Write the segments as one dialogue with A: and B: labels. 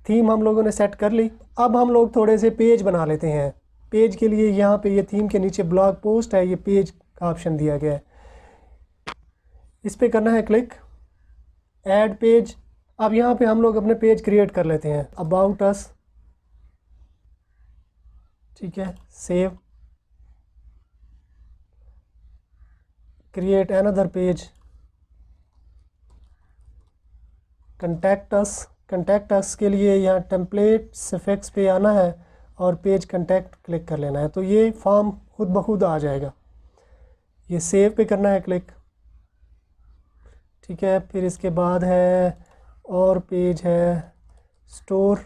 A: Theme हम लोगों ने सेट कर ली। अब हम लोग थोड़े से पेज बना लेते हैं। पेज के लिए यहाँ पे ये थीम के नीचे ब्लॉग पोस्ट है, ये पेज का ऑप्शन दिया गया है, इस पे करना है क्लिक, ऐड पेज। अब यहाँ पे हम लोग अपने पेज क्रिएट कर लेते हैं, अबाउट अस, ठीक है, save, create another page, contact us के लिए यहाँ टेम्पलेट सफिक्स पे आना है और पेज कंटैक्ट क्लिक कर लेना है, तो ये फॉर्म खुद ब खुद आ जाएगा। ये सेव पे करना है क्लिक, ठीक है। फिर इसके बाद है और पेज है स्टोर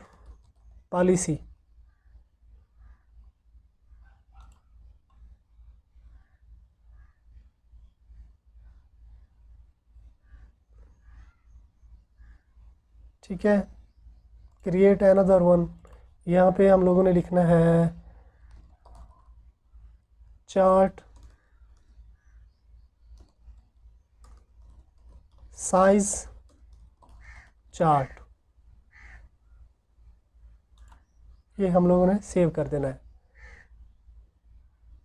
A: पॉलिसी, ठीक है, क्रिएट अनदर वन। यहाँ पे हम लोगों ने लिखना है चार्ट साइज चार्ट, ये हम लोगों ने सेव कर देना है।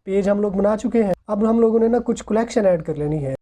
A: पेज हम लोग बना चुके हैं। अब हम लोगों ने ना कुछ कलेक्शन ऐड कर लेनी है।